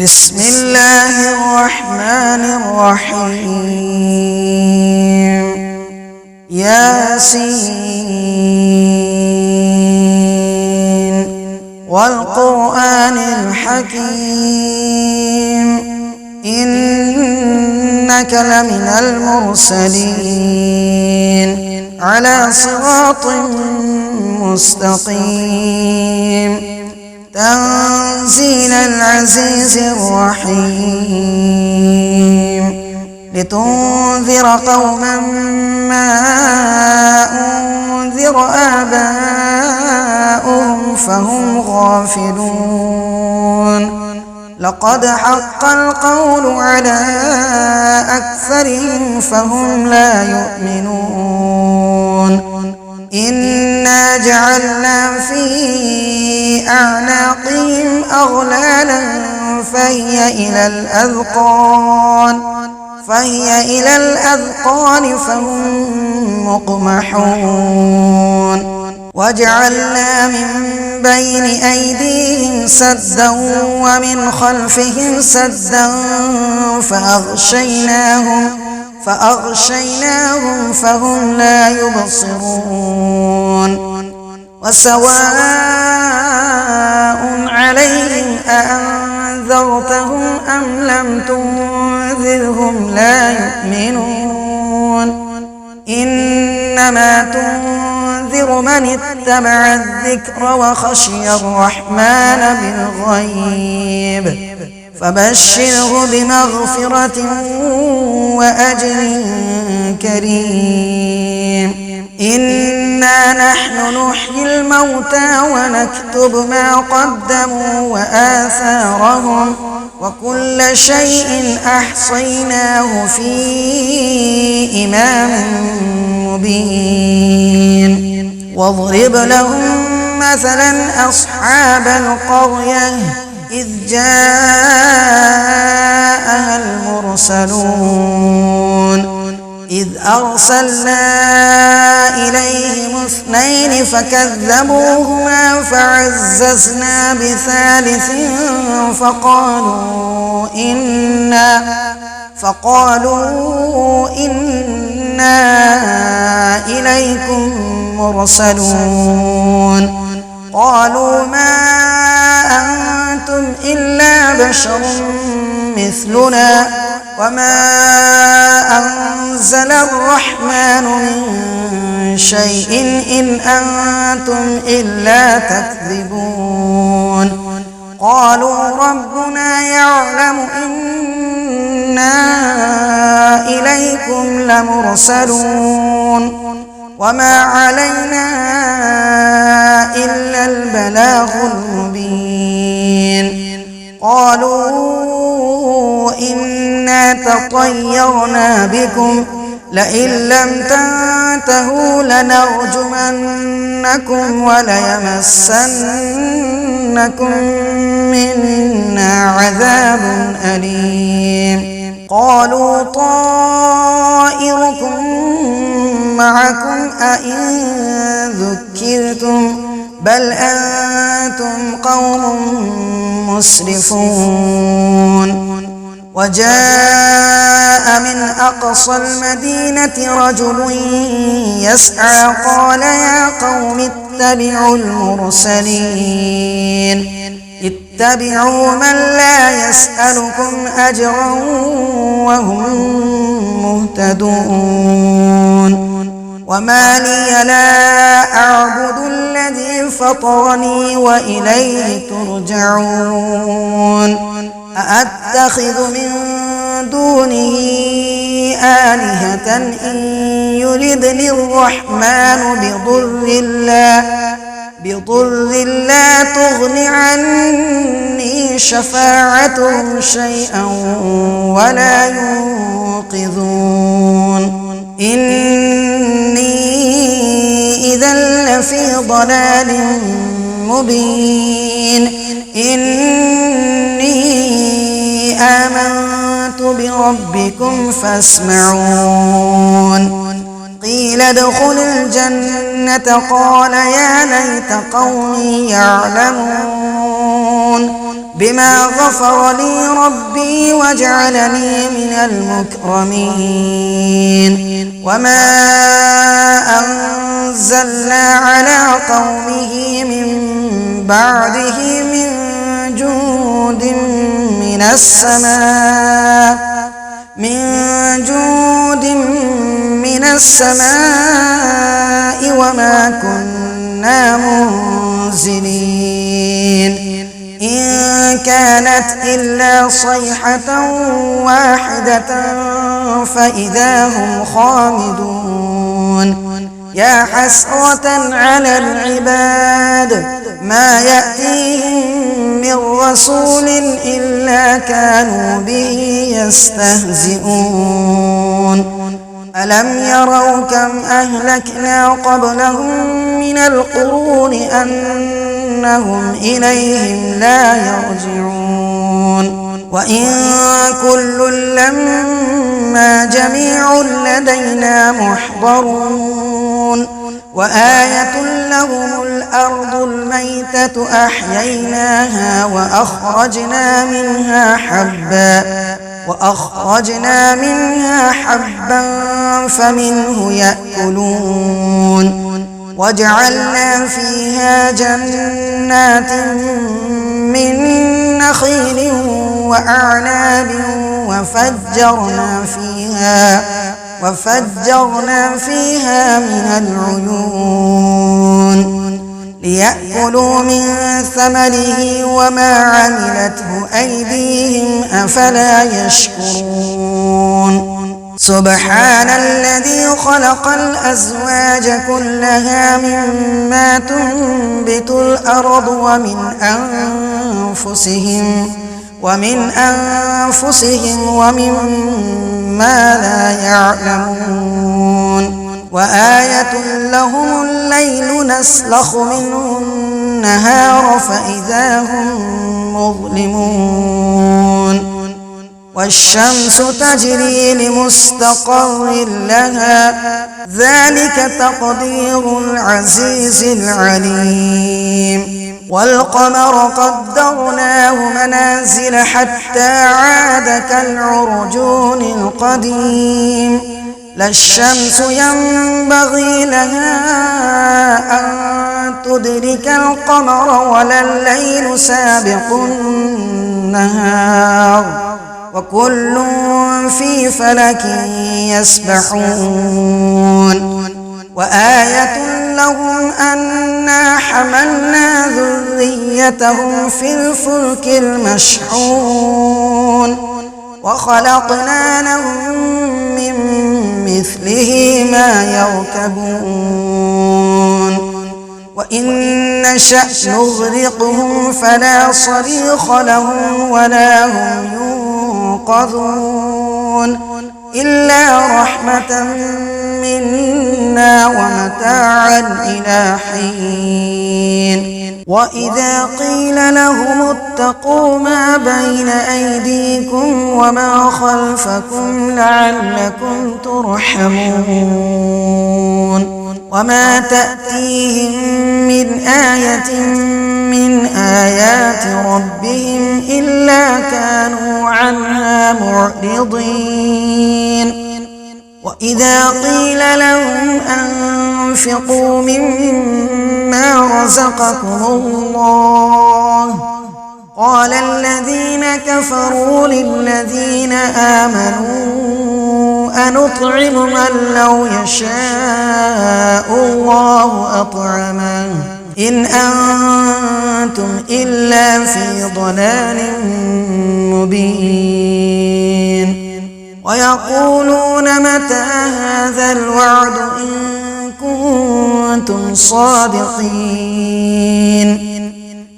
بسم الله الرحمن الرحيم ياسين والقرآن الحكيم إنك لمن المرسلين على صراط مستقيم تنزيل العزيز الرحيم لتنذر قوما ما أنذر آباؤهم فهم غافلون لقد حق القول على أكثرهم فهم لا يؤمنون إنا جعلنا في أعناقهم أغلالا فهي إلى الأذقان فهم مقمحون وجعلنا من بين أيديهم سدا ومن خلفهم سدا فأغشيناهم فهم لا يبصرون وسواء عليهم أأنذرتهم أم لم تنذرهم لا يؤمنون إنما تنذر من اتبع الذكر وخشي الرحمن بالغيب فبشره بمغفرة وأجر كريم إنا نحن نحيي الموتى ونكتب ما قدموا وآثارهم وكل شيء أحصيناه في إمام مبين واضرب لهم مثلا أصحاب القرية إذ جاءها المرسلون إذ أرسلنا إليهم 2 فكذبوهما فعززنا بثالث فقالوا إنا إليكم مرسلون قالوا ما أنتم إلا بشر مثلنا وما أنزل الرحمن من شيء إن أنتم إلا تكذبون قالوا ربنا يعلم إنا إليكم لمرسلون وما علينا إلا البلاغ المبين قالوا إنا تطيرنا بكم لئن لم تنتهوا لنرجمنكم وليمسنكم منا عذاب أليم قالوا طائركم معكم أئن ذكرتم بل أنتم قوم مسرفون وجاء من أقصى المدينة رجل يسعى قال يا قوم اتبعوا المرسلين اتبعوا من لا يسألكم أجرا وهم مهتدون وما لي لا أعبد الذي فطرني وإليه ترجعون أأتخذ من دونه آلهة إن يردني الرحمن بضر لا تغن عني شفاعتهم شيئا ولا ينقذون إني إذا لفي ضلال مبين إني آمنت بربكم فاسمعون قيل ادخل الجنة قال يا ليت قومي يعلمون بما غفر لي ربي وجعلني من المكرمين وما أنزلنا على قومه من بعده من جود من السماء وما كنا منزلين إن كانت إلا صيحة واحدة فإذا هم خامدون يا حسرة على العباد ما يأتيهم من رسول إلا كانوا به يستهزئون ألم يروا كم أهلكنا قبلهم من القرون أنهم إليهم لا يرجعون وإن كل لما جميع لدينا محضرون وآية لهم الأرض الميتة أحييناها وأخرجنا منها حبا فمنه يأكلون وجعلنا فيها جنات من نخيل وأعناب وفجرنا فيها من العيون ليأكلوا من ثمره وما عملته أيديهم أفلا يشكرون سبحان الذي خلق الأزواج كلها مما تنبت الأرض ومن أنفسهم ومما لا يعلمون وآية لهم الليل نسلخ منه النهار فإذا هم مظلمون والشمس تجري لمستقر لها ذلك تقدير العزيز العليم والقمر قدرناه منازل حتى عاد كالعرجون القديم لا الشمس ينبغي لها أن تدرك القمر ولا الليل سابق النهار وكل في فلك يسبحون وآية لهم أنا حملنا ذريتهم في الفلك المشحون وخلقنا لهم من مثله ما يركبون وإن نشأ نغرقهم فلا صريخ لهم ولا هم ينقذون إلا رحمة منا ومتاعا إلى حين وإذا قيل لهم اتقوا ما بين أيديكم وما خلفكم لعلكم ترحمون وما تأتيهم من آية من آيات ربهم إلا كانوا عنها معرضين وإذا قيل لهم أنفقوا مما رزقكم الله قال الذين كفروا للذين آمنوا أنطعم من لو يشاء الله أطعمه إن أنتم إلا في ضلال مبين ويقولون متى هذا الوعد إن كنتم صادقين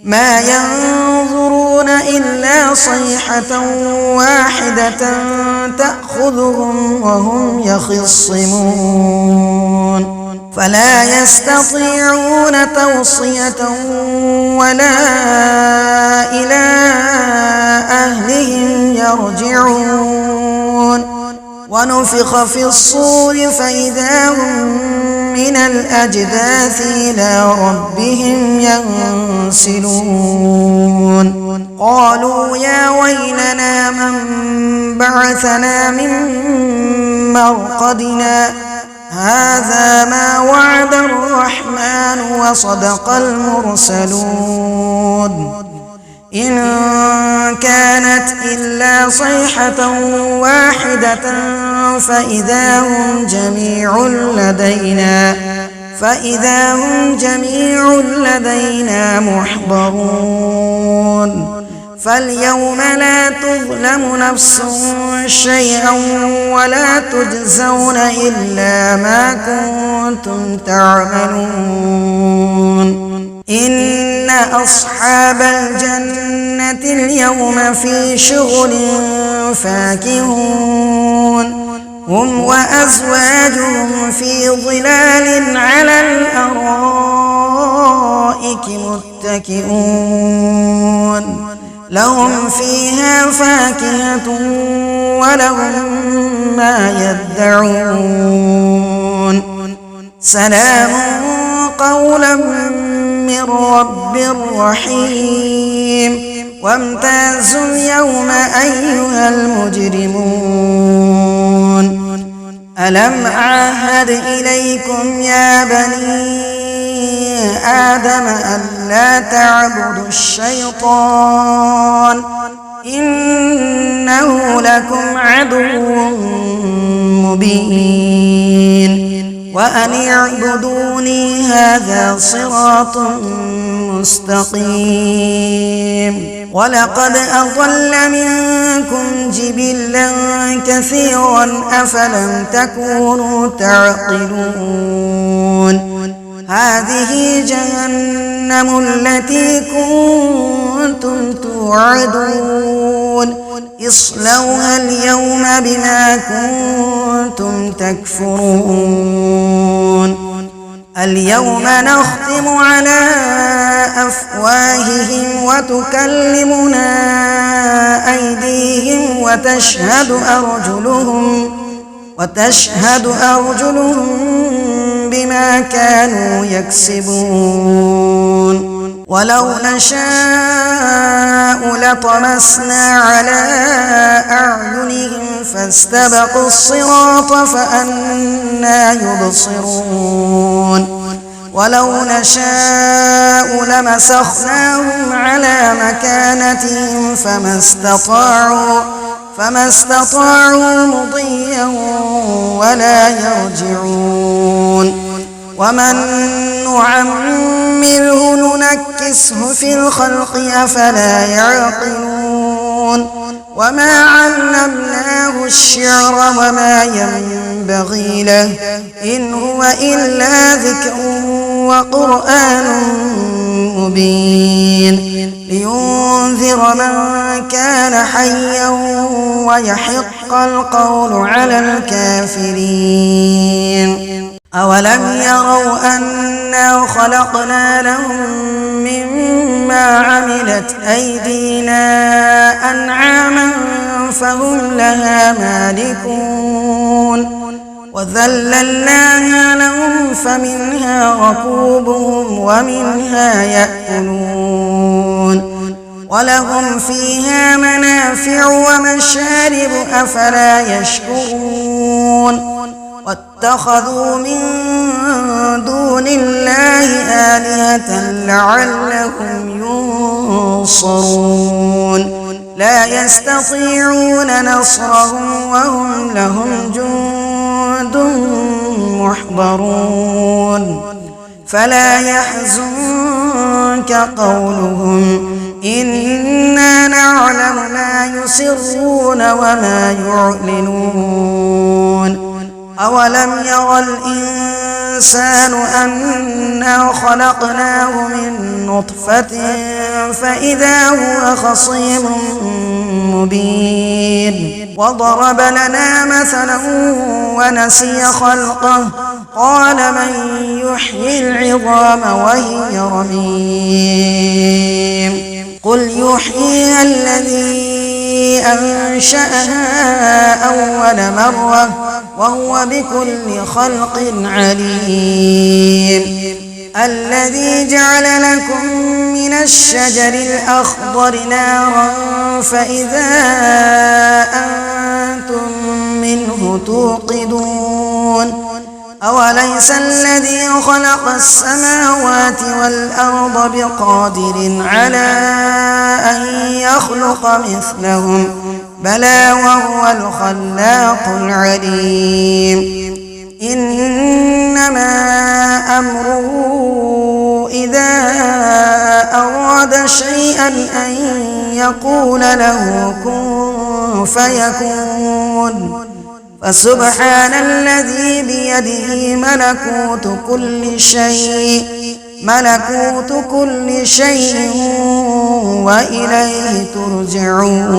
ما ينظرون إلا صيحة واحدة تأخذهم وهم يخصمون فلا يستطيعون توصية ولا إلى أهلهم يرجعون ونفخ في الصور فإذا هم من الأجداث إلى ربهم ينسلون قالوا يا ويلنا من بعثنا من مرقدنا هذا ما وعد الرحمن وصدق المرسلون إن كانت إلا صيحة واحدة فإذا هم جميع لدينا محضرون فاليوم لا تظلم نفس شيئا ولا تجزون إلا ما كنتم تعملون إن أصحاب الجنة اليوم في شغل فاكهون هم وأزواجهم في ظلال على الأرائك متكئون لهم فيها فاكهة ولهم ما يدعون سلام قولا من رب رحيم وامتازوا اليوم أيها المجرمون ألم أعهد إليكم يا بني آدم ألا تعبدوا الشيطان إنه لكم عدو مبين وأن اعبدوني هذا صراط مستقيم ولقد أضل منكم جبلا كثيرا أفلم تكونوا تعقلون هذه جهنم التي كنتم توعدون اصلوها اليوم بما كنتم تكفرون اليوم نختم على أفواههم وتكلمنا أيديهم وتشهد أرجلهم بما كانوا يكسبون ولو نشاء لطمسنا على أعينهم فاستبقوا الصراط فأنى يبصرون ولو نشاء لمسخناهم على مكانتهم فما استطاعوا مضيا ولا يرجعون ومن نعمره ننكسه في الخلق أفلا يعقلون وما علمناه الشعر وما ينبغي له إن هو إلا ذكر وقرآن مبين لينذر من كان حيا ويحق القول على الكافرين أولم يروا أنا خلقنا لهم مما عملت أيدينا أنعاما فهم لها مالكون وذللناها لهم فمنها ركوبهم ومنها يأكلون ولهم فيها منافع ومشارب أفلا يشكرون واتخذوا من دون الله آلهة لعلهم ينصرون لا يستطيعون نصرهم وهم لهم جند محضرون فلا يحزنك قولهم إنا نعلم ما يسرون وما يعلنون أولم يرى الإنسان أنا خلقناه من نطفة فإذا هو خصيم مبين وضرب لنا مثلا ونسي خلقه قال من يحيي العظام وهي رميم قل يحييها الذي أنشأها أول مرة وهو بكل خلق عليم الذي جعل لكم من الشجر الأخضر نارا فإذا أنتم منه توقدون أوليس الذي خلق السماوات والأرض بقادر على أن يخلق مثلهم بلى وهو الخلاق العليم إنما أمره إذا أراد شيئا أن يقول له كن فيكون فسبحان الذي بيده ملكوت كل شيء وإليه ترجعون